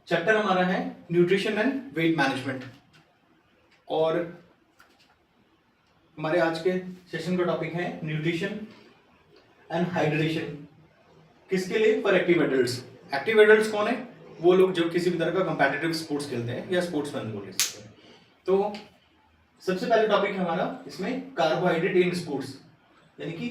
Chapter हमारा है nutrition and weight management. और हमारे आज के सेशन का टॉपिक है न्यूट्रिशन एंड हाइड्रेशन। किसके लिए? For active adults. Active adults कौन है? वो लोग जो किसी भी तरह का कंपेटिटिव स्पोर्ट्स खेलते हैं या स्पोर्ट्समैन बोल सकते हैं। तो सबसे पहले टॉपिक है हमारा इसमें कार्बोहाइड्रेट इन स्पोर्ट्स, यानी कि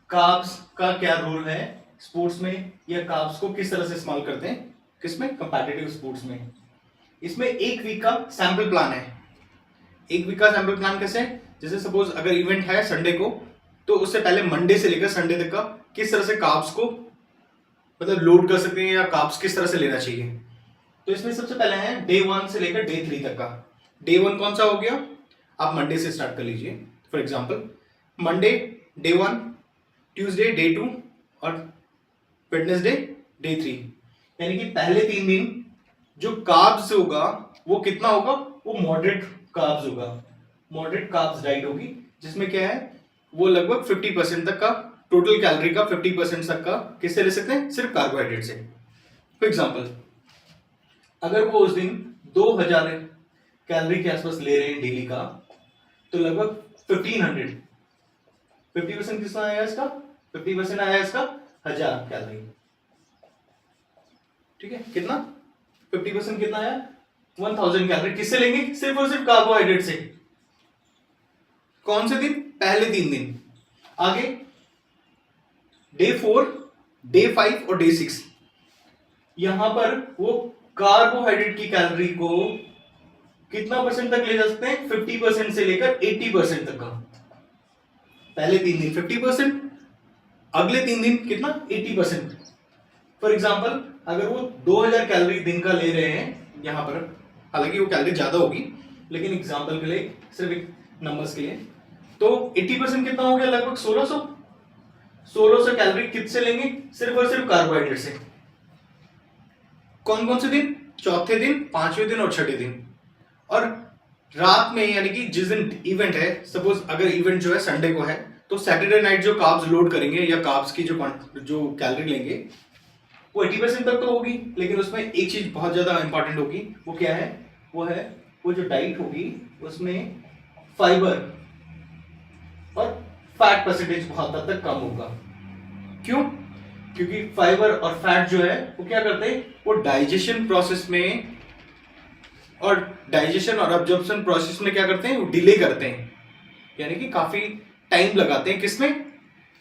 कार्ब्स का क्या रोल है स्पोर्ट्स में, या कार्ब्स को किस तरह से इस्तेमाल करते हैं किसमें? कंपेटिटिव स्पोर्ट्स में। इसमें एक वीक का सैंपल प्लान है। एक वीक का सैंपल प्लान कैसे? जैसे सपोज अगर इवेंट है संडे को, तो उससे पहले मंडे से लेकर संडे तक का किस तरह से कार्ब्स को मतलब लोड कर सकते हैं या कार्ब्स किस तरह से लेना चाहिए। तो इसमें सबसे पहले है डे 1 से लेकर डे 3 तक का। डे 1 कौन सा हो गया? आप मंडे से स्टार्ट कर लीजिए। For example Monday day 1, Tuesday day 2 और वेडनेसडे डे 3। यानी कि पहले 3 दिन जो कार्ब्स होगा वो कितना होगा? वो मॉडरेट कार्ब्स होगा। मॉडरेट कार्ब्स डाइट होगी, जिसमें क्या है वो लगभग 50% तक का टोटल कैलोरी का 50% तक का किससे ले सकते हैं? सिर्फ कार्बोहाइड्रेट से। फॉर एग्जांपल अगर वो उस दिन 2000 कैलोरी के आसपास ले रहे हैं डेली का, तो लगभग 1500 50% कितना आया इसका? 50% आया इसका 1000 कैलोरी। ठीक है, कितना? 50% कितना आया? 1000 कैलोरी। किससे लेंगे? सिर्फ और सिर्फ कार्बोहाइड्रेट से। कौन से दिन? पहले 3 दिन। आगे डे 4, डे 5 और डे 6, यहां पर वो कार्बोहाइड्रेट की कैलोरी को कितना परसेंट तक ले जा सकते हैं? 50% से लेकर 80% तक का। पहले 3 दिन 50%, अगले 3 दिन कितना? 80%। फॉर एग्जाम्पल अगर वो 2000 कैलोरी दिन का ले रहे हैं यहां पर, हालांकि वो कैलोरी ज्यादा होगी, लेकिन एग्जाम्पल के लिए सिर्फ एक नंबर्स के लिए, तो 80% कितना हो गया? लगभग 1600 कैलोरी किससे लेंगे? सिर्फ और सिर्फ कार्बोहाइड्रेट से। कौन कौन से दिन? चौथे दिन, पांचवें दिन और छठे दिन। और रात में, यानी कि जिस दिन इवेंट है, सपोज अगर इवेंट जो है संडे को है, तो सैटरडे नाइट जो कार्ब्स लोड करेंगे या कार्ब्स की जो कैलोरी लेंगे वो 80% तक तो होगी, लेकिन उसमें एक चीज बहुत ज्यादा इंपॉर्टेंट होगी। वो क्या है? वो जो डाइट होगी उसमें फाइबर और फैट परसेंटेज बहुत हद तक कम होगा। क्यों? क्योंकि फाइबर और फैट जो है वो क्या करते हैं? वो डाइजेशन प्रोसेस में और डाइजेशन और अब्जॉर्प्शन प्रोसेस में क्या करते हैं? वो डिले करते हैं, यानी कि काफी टाइम लगाते हैं किसमें?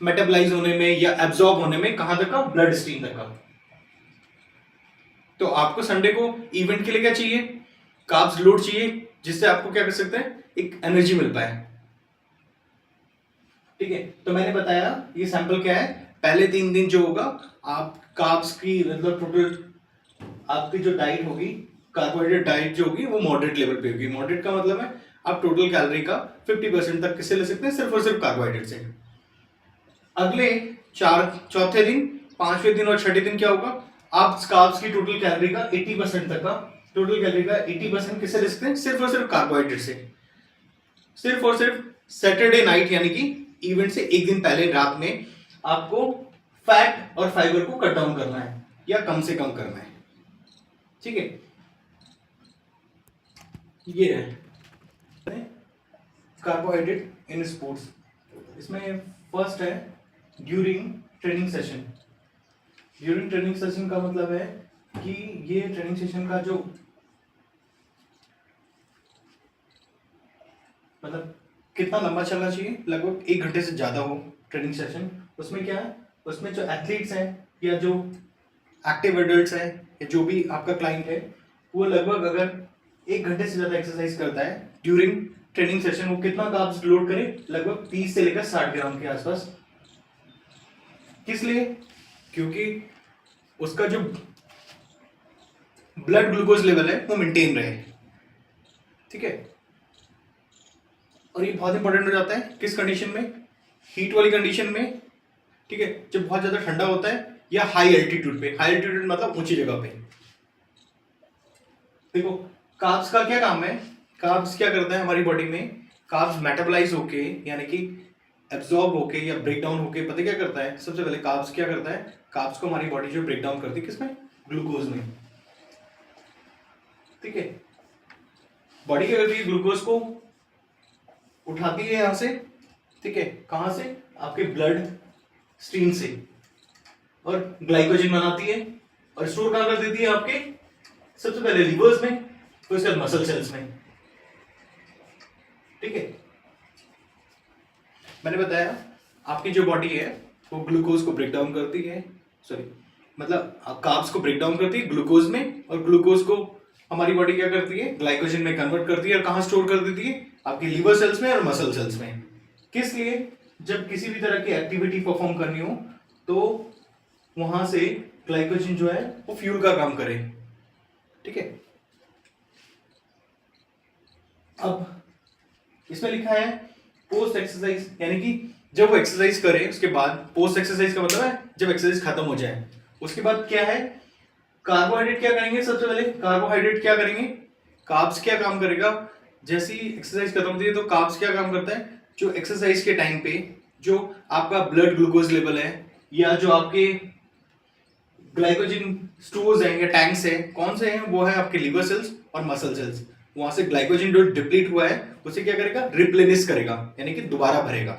मेटाबोलाइज होने में या एब्जॉर्ब होने में। कहां तक का? ब्लड स्ट्रीम तक का। तो आपको संडे को इवेंट के लिए क्या चाहिए? कार्ब्स लोड चाहिए, जिससे आपको क्या कर सकते हैं? एक एनर्जी मिल पाए। ठीक है, तो मैंने बताया ये सैंपल क्या है। पहले 3 दिन जो होगा आप कार्ब्स की मतलब टोटल आपकी जो डाइट होगी, कार्बोहाइड्रेट डाइट जो होगी वो मॉडरेट लेवल पे होगी। मॉडरेट का मतलब है आप टोटल कैलोरी का 50% तक किससे ले सकते हैं? सिर्फ और सिर्फ कार्बोहाइड्रेट से। अगले चौथे दिन, पांचवें दिन और छठे दिन क्या होगा? आप कार्ब्स की टोटल कैलोरी का 80% तक का टोटल कैलोरी का 80% किससे ले सकते हैं? सिर्फ और सिर्फ कार्बोहाइड्रेट से। सिर्फ और सिर्फ सैटरडे नाइट, यानी कि इवेंट से एक दिन पहले रात में आपको फैट और फाइबर को कट डाउन करना है या कम से कम करना है। ठीक है, ये है कार्बोहाइड्रेट इन स्पोर्ट्स। इसमें फर्स्ट है during training session. During training session का मतलब है कि ये ट्रेनिंग सेशन का जो मतलब कितना लंबा चलना चाहिए? लगभग 1 घंटे से ज्यादा हो ट्रेनिंग सेशन। उसमें क्या है? उसमें जो एथलीट्स हैं या जो एक्टिव एडल्ट्स हैं या जो भी आपका क्लाइंट है, वो लगभग अगर 1 घंटे से ज्यादा एक्सरसाइज करता है ड्यूरिंग ट्रेनिंग सेशन, वो कितना कार्ब्स लोड करे? लगभग 30 से लेकर 60 ग्राम के आसपास। किस लिए? क्योंकि उसका जो ब्लड ग्लूकोज लेवल है वो मेंटेन रहे। ठीक है, और ये बहुत इंपॉर्टेंट हो जाता है किस कंडीशन में? हीट वाली कंडीशन में। ठीक है, जब बहुत ज्यादा ठंडा होता है या हाई एल्टीट्यूड पे। हाई एल्टीट्यूड मतलब ऊंची जगह पे। देखो कार्ब्स का क्या काम है? कार्ब्स क्या करता है हमारी बॉडी में? कार्ब्स मेटाबोलाइज होके, यानी कि एब्जॉर्ब होके या ब्रेक डाउन होके, पता क्या करता है? सबसे पहले कार्ब्स क्या करता है? कार्ब्स को हमारी बॉडी जो ब्रेक डाउन करती है किसमें? ग्लूकोज में। ठीक है। बॉडी क्या करती है, ग्लूकोज को उठाती है यहां से, ठीक है, कहां से, आपके ब्लड स्ट्रीम से, और ग्लाइकोजन बनाती है और स्टोर कहां कर देती है, आपके सबसे पहले लीवर्स में, फिर उसके बाद मसल सेल्स में, ठीक है। मैंने बताया आपकी जो बॉडी है वो ग्लूकोज को ब्रेक डाउन करती है, सॉरी मतलब कार्ब्स को ब्रेक डाउन करती है ग्लूकोज में, और ग्लूकोज को हमारी बॉडी क्या करती है, ग्लाइकोजन में कन्वर्ट करती है, और कहां स्टोर कर देती है, आपकी लीवर सेल्स में और मसल सेल्स में। किस लिए, जब किसी भी तरह की एक्टिविटी परफॉर्म करनी हो तो वहां से ग्लाइकोजन जो है वो फ्यूल का काम करे, ठीक है। अब इसमें लिखा है पोस्ट एक्सरसाइज, यानी कि जब वो एक्सरसाइज करे उसके बाद, पोस्ट एक्सरसाइज का मतलब है जब एक्सरसाइज खत्म हो जाए उसके बाद क्या है, कार्बोहाइड्रेट क्या करेंगे, सबसे पहले कार्बोहाइड्रेट क्या करेंगे, कार्ब्स क्या काम करेगा, जैसी एक्सरसाइज खत्म होती है तो कार्ब्स क्या काम करता है, जो एक्सरसाइज के टाइम पे जो आपका ब्लड ग्लूकोज लेवल है या जो आपके ग्लाइकोजन स्टोर्स हैं या टैंक्स है, कौन से हैं, वो है आपके लीवर सेल्स और मसल सेल्स। वहां से ग्लाइकोजन जो डिप्लीट हुआ है उसे क्या करेगा, रिप्लेनिश करेगा, यानी कि दोबारा भरेगा,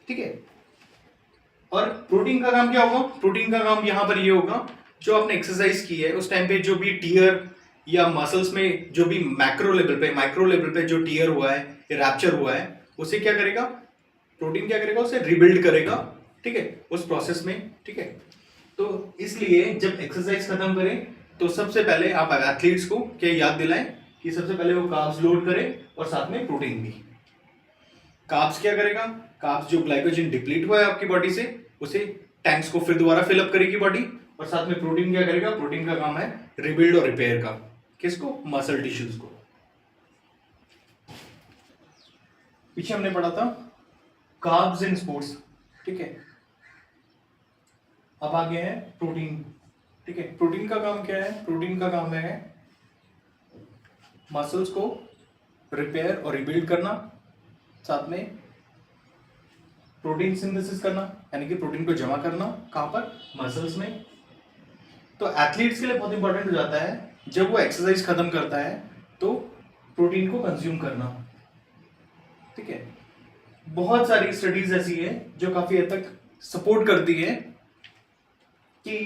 ठीक है। और प्रोटीन का काम क्या होगा, प्रोटीन का काम यहां पर ये होगा, जो आपने एक्सरसाइज की है उस टाइम पे जो भी टीयर या मसल्स में जो भी मैक्रो लेवल पे, माइक्रो लेवल पे जो टीयर हुआ है या रैप्चर हुआ है, उसे क्या करेगा, प्रोटीन क्या करेगा, उसे रिबिल्ड करेगा, ठीक है, उस प्रोसेस में, ठीक है। तो इसलिए जब एक्सरसाइज खत्म करें तो सबसे पहले आप एथलीट्स को क्या याद दिलाएं कि सबसे पहले वो कार्ब्स लोड करें और साथ में प्रोटीन भी। कार्ब्स क्या करेगा, कार्ब्स जो ग्लाइकोजन डिप्लीट हुआ है आपकी बॉडी से उसे टैंक्स को फिर दोबारा फिल अप करेगी बॉडी, और साथ में प्रोटीन क्या करेगा, प्रोटीन का काम है रिबिल्ड और रिपेयर का, किसको, मसल टिश्यूज को। पीछे हमने पढ़ा था कार्ब्स इन स्पोर्ट्स, ठीक है। अब आगे है प्रोटीन, ठीक है। प्रोटीन का काम क्या है, प्रोटीन का काम है मसल्स को रिपेयर और रिबिल्ड करना, साथ में प्रोटीन सिंथेसिस करना, यानी कि प्रोटीन को जमा करना, कहां पर, मसल्स में। तो एथलीट्स के लिए बहुत इंपॉर्टेंट हो जाता है जब वो एक्सरसाइज खत्म करता है तो प्रोटीन को कंज्यूम करना, ठीक है। बहुत सारी स्टडीज ऐसी है जो काफी हद तक सपोर्ट करती है कि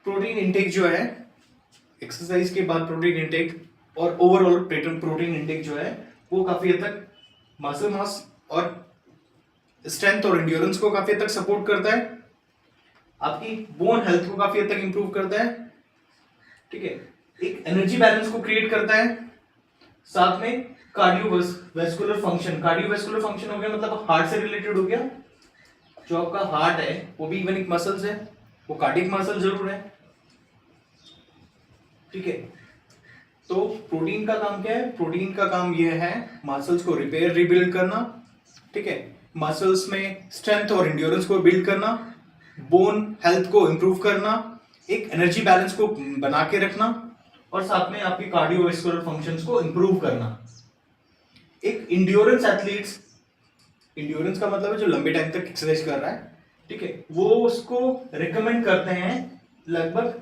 प्रोटीन इंटेक जो है, एक्सरसाइज के बाद प्रोटीन इंटेक और ओवरऑल प्रोटीन इंटेक जो है वो काफी हद तक मसल मास और स्ट्रेंथ और एंड्योरेंस को काफी हद तक सपोर्ट करता है, आपकी बोन हेल्थ को काफी हद तक इंप्रूव करता है, ठीक है। एक एनर्जी बैलेंस को क्रिएट करता है, साथ में कार्डियोवैस्कुलर फंक्शन, कार्डियोवैस्कुलर फंक्शन हो गया मतलब हार्ट से रिलेटेड हो गया, जो आपका हार्ट है वो भी इवन एक मसल्स है, वो कार्डियक मसल जरूर है, ठीक है। तो प्रोटीन का काम क्या है, प्रोटीन का काम यह है मसल्स को रिपेयर रिबिल्ड करना, ठीक है, मसल्स में स्ट्रेंथ और एंड्योरेंस को बिल्ड करना, बोन हेल्थ को इंप्रूव करना, एक एनर्जी बैलेंस को बना के रखना, और साथ में आपकी कार्डियोवैस्कुलर फंक्शंस को इंप्रूव करना। एक इंड्योरेंस एथलीट्स, इंड्योरेंस का मतलब है जो लंबे टाइम तक एक्सरसाइज कर रहा है, ठीक है, वो उसको रिकमेंड करते हैं लगभग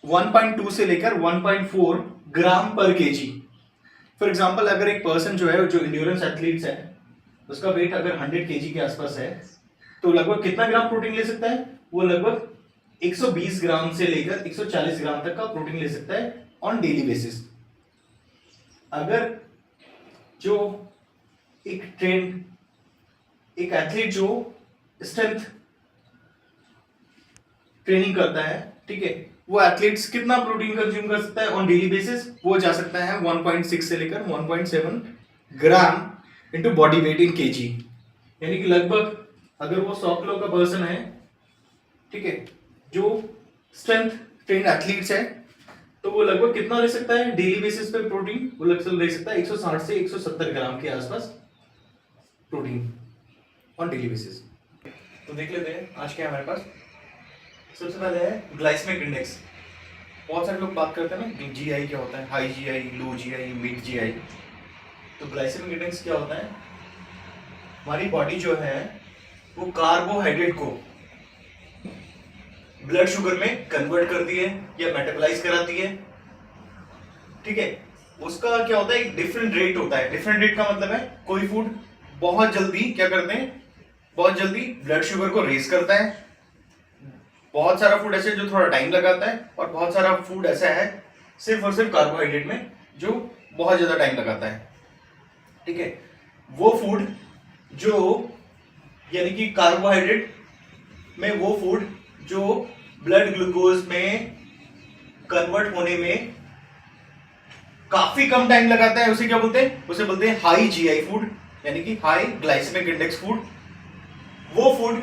1.2 से लेकर 1.4 ग्राम पर केजी। फॉर एग्जांपल अगर एक पर्सन जो है, जो इंड्योरेंस एथलीट्स है, उसका वेट अगर 100 केजी के आसपास है तो लगभग कितना ग्राम प्रोटीन ले सकता है, वो लगभग 120 ग्राम से लेकर 140 ग्राम तक का प्रोटीन ले सकता है ऑन डेली बेसिस। अगर जो एक एथलीट जो स्ट्रेंथ ट्रेनिंग करता है, ठीक है, वो एथलीट्स कितना प्रोटीन कंज्यूम कर सकता है ऑन डेली बेसिस, वो जा सकता है 1.6 से लेकर 1.7 ग्राम इनटू बॉडी वेट इन केजी, यानी कि लगभग अगर वो 100 किलो का पर्सन है, ठीक है, जो स्ट्रेंथ ट्रेन्ड एथलीट्स है, तो वो लगभग कितना ले सकता है डेली बेसिस पे प्रोटीन, वो लगभग ले सकता है 160 से 170 ग्राम के आसपास प्रोटीन ऑन डेली बेसिस। तो देख लेते हैं आज क्या है हमारे पास। सबसे पहले है ग्लाइसेमिक इंडेक्स। बहुत सारे लोग बात करते हैं ना जीआई क्या होता है, high GI, low GI, mid GI. तो ग्लाइसेमिक इंडेक्स क्या होता है, हमारी बॉडी जो है वो कार्बोहाइड्रेट को ब्लड शुगर में कन्वर्ट करती है या मेटाबोलाइज कराती है, ठीक है, उसका क्या होता है, एक डिफरेंट रेट होता है। डिफरेंट रेट का मतलब है कोई फूड बहुत जल्दी क्या करते हैं, बहुत जल्दी ब्लड शुगर को रेज करता है, बहुत सारा फूड ऐसे जो थोड़ा टाइम लगाता है, और बहुत सारा फूड ऐसा है सिर्फ और सिर्फ कार्बोहाइड्रेट में जो बहुत ज्यादा टाइम लगाता है। ठीक है, वो फूड जो यानी कि कार्बोहाइड्रेट में वो फूड जो ब्लड ग्लूकोज में कन्वर्ट होने में काफी कम टाइम लगाता है, उसे क्या बोलते हैं, उसे बोलते हैं हाई जीआई फूड, यानी कि हाई ग्लाइसेमिक इंडेक्स फूड। वो फूड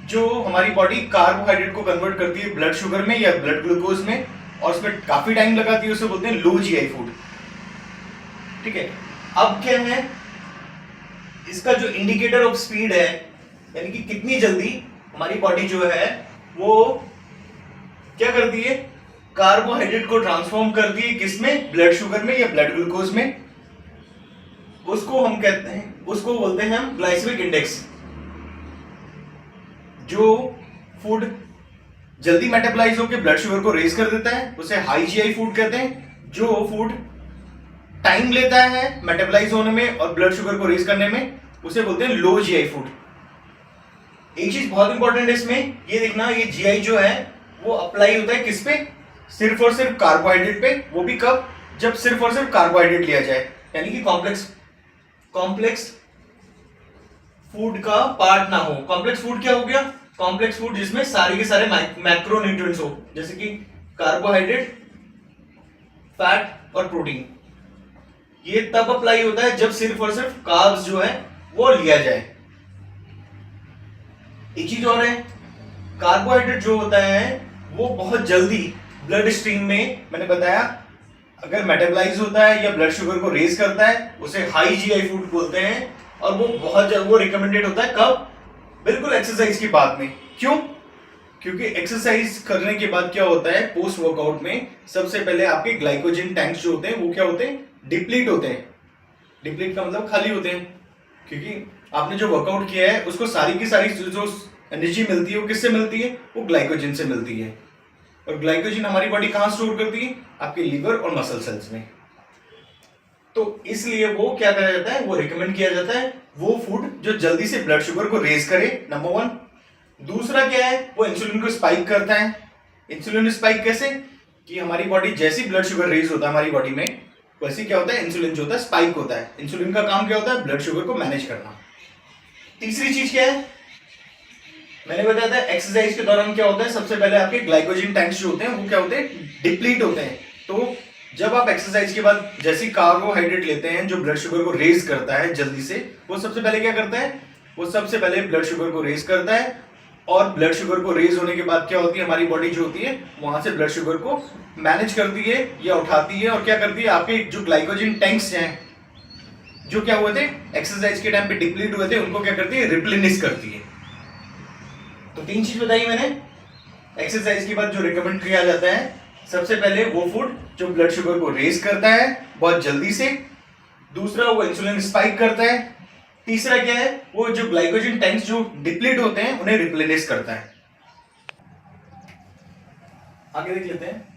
जो हमारी बॉडी कार्बोहाइड्रेट को कन्वर्ट करती है ब्लड शुगर में या ब्लड ग्लूकोज में, और उसमें काफी टाइम लगाती है, उसे बोलते हैं लो जीआई फूड। ठीक है, अब क्या है, इसका जो इंडिकेटर ऑफ स्पीड है, यानी कि कितनी जल्दी हमारी बॉडी जो है वो क्या करती है, कार्बोहाइड्रेट को ट्रांसफॉर्म करती है किसमें, ब्लड शुगर में या ब्लड ग्लूकोज में, उसको हम कहते हैं, उसको बोलते हैं हम ग्लाइसेमिक इंडेक्स। जो फूड जल्दी मेटाबॉलाइज होकर ब्लड शुगर को रेज कर देता है उसे हाई जीआई फूड कहते हैं। जो फूड टाइम लेता है मेटाबॉलाइज होने में और ब्लड शुगर को रेज करने में उसे बोलते हैं लो जीआई फूड। एक चीज बहुत इंपॉर्टेंट है इसमें, ये देखना, ये जीआई जो है वो अप्लाई होता है किस पे, सिर्फ और सिर्फ कार्बोहाइड्रेट पे। वो भी कब, जब सिर्फ और सिर्फ कार्बोहाइड्रेट लिया जाए, यानी कि कॉम्प्लेक्स फूड का पार्ट ना हो। कॉम्प्लेक्स फूड क्या हो गया, कॉम्प्लेक्स फूड जिसमें सारे के सारे मैक्रोन्यूट्रिएंट्स हो, जैसे कि कार्बोहाइड्रेट, फैट और प्रोटीन। ये तब अप्लाई होता है जब सिर्फ और सिर्फ कार्ब्स जो है वो लिया जाए। एक चीज और है, कार्बोहाइड्रेट जो होता है वो बहुत जल्दी ब्लड स्ट्रीम में, मैंने बताया, अगर मेटाबॉलाइज होता है या ब्लड शुगर को रेज करता है उसे हाई जीआई फूड बोलते हैं। और वो बहुत जल्द वो रिकमेंडेड होता है कब, बिल्कुल एक्सरसाइज के बाद में। क्यों, क्योंकि एक्सरसाइज करने के बाद क्या होता है, पोस्ट वर्कआउट में सबसे पहले आपके ग्लाइकोजन टैंक्स जो होते हैं वो क्या होते हैं, डिप्लीट होते हैं। डिप्लीट का मतलब खाली होते हैं, क्योंकि आपने जो वर्कआउट किया है उसको सारी की सारी जो एनर्जी मिलती है वो किससे मिलती है, वो ग्लाइकोजन से मिलती है। और ग्लाइकोजन हमारी बॉडी कहां स्टोर करती है, आपके लीवर और मसल सेल्स में। तो इसलिए वो क्या करा जाता है, वो रिकमेंड किया जाता है वो फूड जो जल्दी से ब्लड शुगर को रेज करे, नंबर 1। दूसरा क्या है, वो इंसुलिन को स्पाइक करता है। इंसुलिन स्पाइक कैसे, कि हमारी बॉडी जैसी ब्लड शुगर रेज होता है हमारी बॉडी में, वैसे क्या होता है, इंसुलिन जो होता है स्पाइक होता है। इंसुलिन का काम क्या होता है, ब्लड शुगर को मैनेज करना। तीसरी चीज क्या है, मैंने बताया था एक्सरसाइज के दौरान क्या होता है, सबसे पहले आपके ग्लाइकोजन टैंक्स जो होते हैं वो क्या होते हैं, डिप्लीट होते हैं। तो जब आप एक्सरसाइज के बाद जैसी कार्बोहाइड्रेट लेते हैं जो ब्लड शुगर को रेज करता है जल्दी से, वो सबसे पहले क्या करता है, वो सबसे पहले ब्लड शुगर को रेज करता है। और ब्लड शुगर को रेज होने के बाद क्या होती है, हमारी बॉडी जो होती है वहां से ब्लड शुगर को मैनेज करती है या उठाती है, और क्या करती है, आपके जो ग्लाइकोजन टैंक्स हैं जो क्या हुए थे एक्सरसाइज के टाइम पे डिप्लीट हुए थे, उनको क्या करती है, रिप्लेनिश करती है। तो 3 चीज बताई मैंने एक्सरसाइज के बाद जो रिकमेंड किया जाता है। सबसे पहले वो फूड जो ब्लड शुगर को रेज करता है बहुत जल्दी से। दूसरा, वो इंसुलिन स्पाइक करता है। तीसरा क्या है, वो जो ग्लाइकोजन टैंक्स जो डिप्लीट होते हैं उन्हें रिप्लेनिश करता है। आगे देख लेते हैं,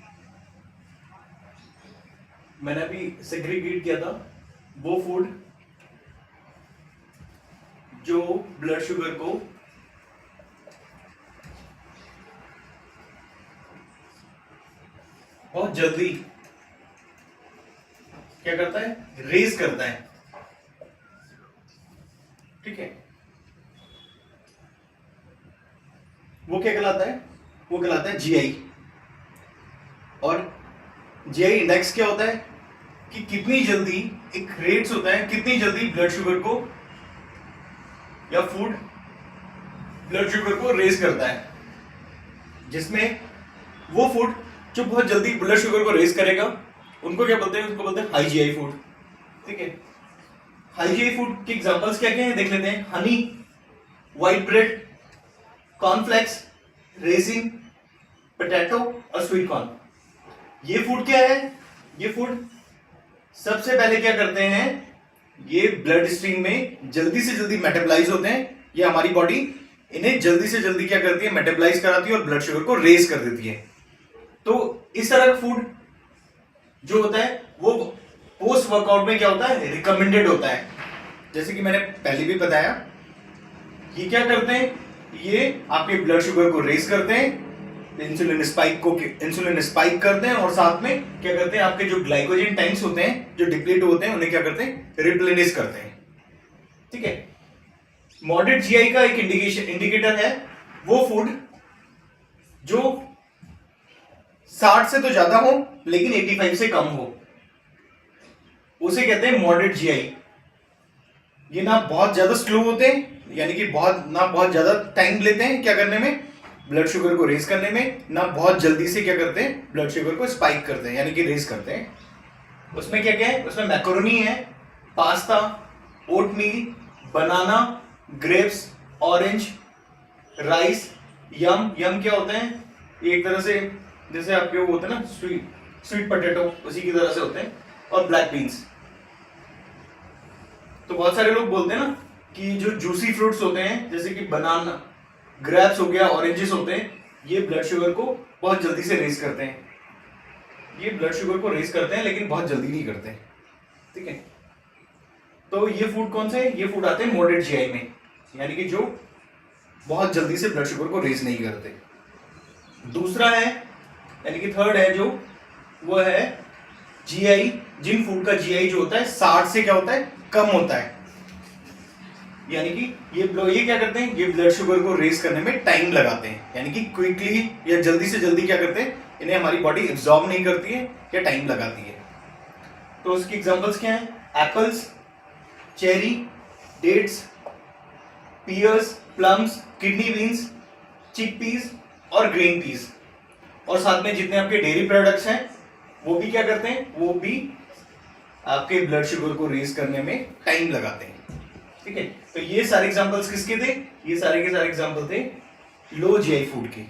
मैंने अभी सेग्रीगेट किया था वो फूड जो ब्लड शुगर को बहुत जल्दी क्या करता है, रेज करता है। ठीक है, वो क्या कहलाता है, वो कहलाता है जीआई। और जीआई इंडेक्स क्या होता है, कि कितनी जल्दी, एक रेट्स होता है कितनी जल्दी ब्लड शुगर को या फूड ब्लड शुगर को रेज करता है। जिसमें वो फूड जो बहुत जल्दी ब्लड शुगर को रेज करेगा उनको क्या बोलते हैं, उनको बोलते हैं हाई जीआई फूड। ठीक है, हाई जीआई फूड के एग्जांपल्स क्या क्या हैं देख लेते हैं। Honey, white bread, cornflakes, resin, potato और स्वीट कॉर्न। ये फूड क्या है, ये फूड सबसे पहले क्या करते हैं, ये ब्लड स्ट्रीम में जल्दी से जल्दी मेटाबॉलाइज होते हैं। ये हमारी बॉडी इन्हें जल्दी से जल्दी क्या करती है, मेटाबॉलाइज कराती है और ब्लड शुगर को रेज कर देती है। तो इस तरह का फूड जो होता है वो पोस्ट वर्कआउट में क्या होता है, रिकमेंडेड होता है। जैसे कि मैंने पहले भी बताया, ये क्या करते हैं, ये आपके ब्लड शुगर को रेज करते हैं, इंसुलिन स्पाइक करते हैं, और साथ में क्या करते हैं, आपके जो ग्लाइकोजन टैंक्स होते हैं जो डिप्लीट होते हैं उन्हें क्या करते हैं, रिप्लेनिश करते हैं। ठीक है। मॉडरेट जीआई का एक इंडिकेटर है वो फूड जो 60 से तो ज्यादा हो लेकिन 85 से कम हो, उसे कहते हैं मॉडरेट जीआई। ये ना बहुत ज्यादा स्लो होते हैं, यानी कि बहुत ज्यादा टाइम लेते हैं क्या करने में, ब्लड शुगर को रेज करने में, ना बहुत जल्दी से क्या करते हैं, ब्लड शुगर को स्पाइक करते हैं यानी कि रेज करते हैं। उसमें क्या क्या है, उसमें मैक्रोनी है, पास्ता, ओटमील, बनाना, ग्रेप्स, ऑरेंज, राइस, यम क्या होते हैं, एक तरह से जैसे आपके वो होते हैं ना स्वीट पोटैटो, उसी की तरह से होते हैं, और ब्लैक बीन्स। तो बहुत सारे लोग बोलते हैं ना कि जो जूसी फ्रूट्स होते हैं जैसे कि बनाना, ग्रेप्स हो गया, ऑरेंजेस होते हैं, ये ब्लड शुगर को बहुत जल्दी से रेज करते हैं। ये ब्लड शुगर को रेज करते हैं लेकिन बहुत जल्दी नहीं करते। ठीक है। तो ये फूड कौन से, ये फूड आते हैं मॉडरेट जीआई में, यानी कि जो बहुत जल्दी से ब्लड शुगर को रेज नहीं करते। दूसरा है यानी कि थर्ड है जो, वो है जीआई, जिन फूड का जीआई जो होता है 60 से क्या होता है, कम होता है। यानी कि ये क्या करते हैं, ये ब्लड शुगर को रेज करने में टाइम लगाते हैं, यानी कि क्विकली या जल्दी से जल्दी क्या करते हैं, इन्हें हमारी बॉडी एब्जॉर्ब नहीं करती है या टाइम लगाती है। तो उसकी एग्जांपल्स क्या हैं, apples, cherry, dates, pears, plums, kidney beans, chickpeas और ग्रीन पीस। और साथ में जितने आपके डेयरी प्रोडक्ट्स हैं वो भी क्या करते हैं, वो भी आपके ब्लड शुगर को रेज करने में टाइम लगाते हैं। ठीक है। तो ये सारे एग्जांपल्स किसके थे, ये सारे के सारे एग्जांपल थे लो जीआई फूड के।